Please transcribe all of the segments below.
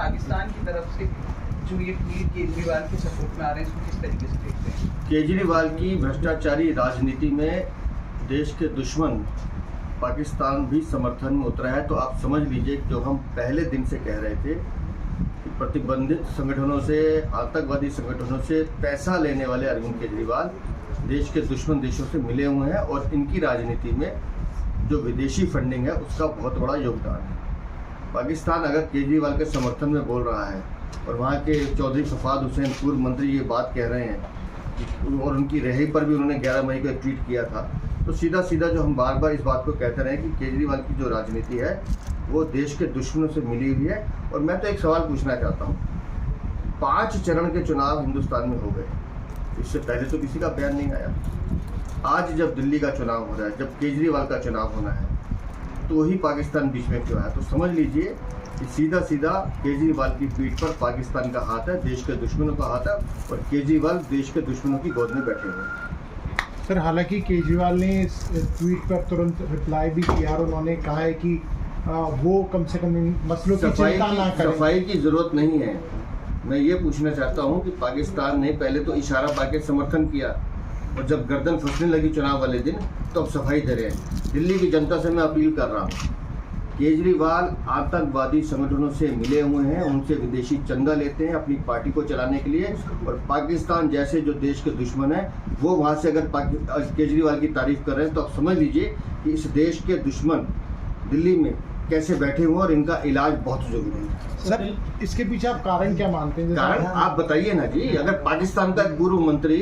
पाकिस्तान की तरफ से जो ये ट्वीट केजरीवाल के सपोर्ट में आ रहे हैं, इसको किस तरीके से देखते हैं? केजरीवाल की भ्रष्टाचारी राजनीति में देश के दुश्मन पाकिस्तान भी समर्थन में उतरा है। तो आप समझ लीजिए, जो हम पहले दिन से कह रहे थे कि प्रतिबंधित संगठनों से, आतंकवादी संगठनों से पैसा लेने वाले अरविंद केजरीवाल देश के दुश्मन देशों से मिले हुए हैं और इनकी राजनीति में जो विदेशी फंडिंग है उसका बहुत बड़ा योगदान है। पाकिस्तान अगर केजरीवाल के समर्थन में बोल रहा है और वहाँ के चौधरी फफाद हुसैन पूर्व मंत्री ये बात कह रहे हैं और उनकी रिहाई पर भी उन्होंने 11 मई को एक ट्वीट किया था, तो सीधा सीधा जो हम बार बार इस बात को कहते रहे कि केजरीवाल की जो राजनीति है वो देश के दुश्मनों से मिली हुई है। और मैं तो एक सवाल पूछना चाहता हूँ, 5 चरण के चुनाव हिंदुस्तान में हो गए, इससे पहले तो किसी का बयान नहीं आया। आज जब दिल्ली का चुनाव हो रहा है, जब केजरीवाल का चुनाव होना है, तो ही पाकिस्तान बीच में क्यों आया? तो समझ लीजिए कि सीधा सीधा केजरीवाल की पीठ पर पाकिस्तान का हाथ है, देश के दुश्मनों का हाथ है और केजरीवाल देश के दुश्मनों की गोद में बैठे हुए हैं। सर, हालांकि केजरीवाल ने इस ट्वीट पर तुरंत रिप्लाई भी किया और उन्होंने कहा है कि वो कम से कम इन मसलों की चिंता ना करें। सफाई की जरूरत नहीं है। मैं ये पूछना चाहता हूँ कि पाकिस्तान ने पहले तो इशारा पाके समर्थन किया और जब गर्दन फंसने लगी चुनाव वाले दिन तो अब सफाई दे रहे हैं। दिल्ली की जनता से मैं अपील कर रहा हूँ, केजरीवाल आतंकवादी संगठनों से मिले हुए हैं, उनसे विदेशी चंदा लेते हैं अपनी पार्टी को चलाने के लिए, और पाकिस्तान जैसे जो देश के दुश्मन है वो वहाँ से अगर केजरीवाल की तारीफ कर रहे हैं तो आप समझ लीजिए कि इस देश के दुश्मन दिल्ली में कैसे बैठे हुए और इनका इलाज बहुत जरूरी है। सर, इसके पीछे आप कारण क्या मानते हैं? कारण आप बताइए ना जी। अगर पाकिस्तान का पूर्व मंत्री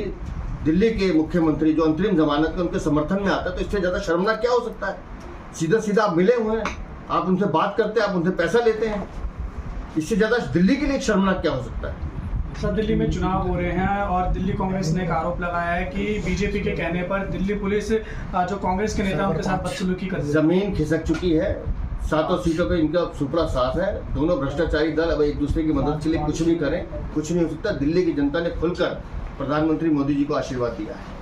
दिल्ली के मुख्यमंत्री जो अंतरिम जमानत में उनके समर्थन में आता है तो इससे ज़्यादा शर्मनाक क्या हो सकता है? सीधा सीधा आप मिले हुए हैं, आप उनसे बात करते हैं, आप उनसे पैसा लेते हैं, इससे ज़्यादा दिल्ली के लिए शर्मनाक क्या हो सकता है? सर, दिल्ली में चुनाव हो रहे हैं और दिल्ली कांग्रेस ने एक आरोप लगाया है कि बीजेपी के कहने पर दिल्ली पुलिस जो कांग्रेस के नेता उनके साथ बदसलूकी कर रही है। जमीन खिसक चुकी है, 7 सीटों पे इनका सुपड़ा साफ है। दोनों भ्रष्टाचारी दल अब एक दूसरे की मदद के लिए कुछ भी करें, कुछ नहीं हो सकता। दिल्ली की जनता ने खुलकर प्रधानमंत्री मोदी जी को आशीर्वाद दिया है।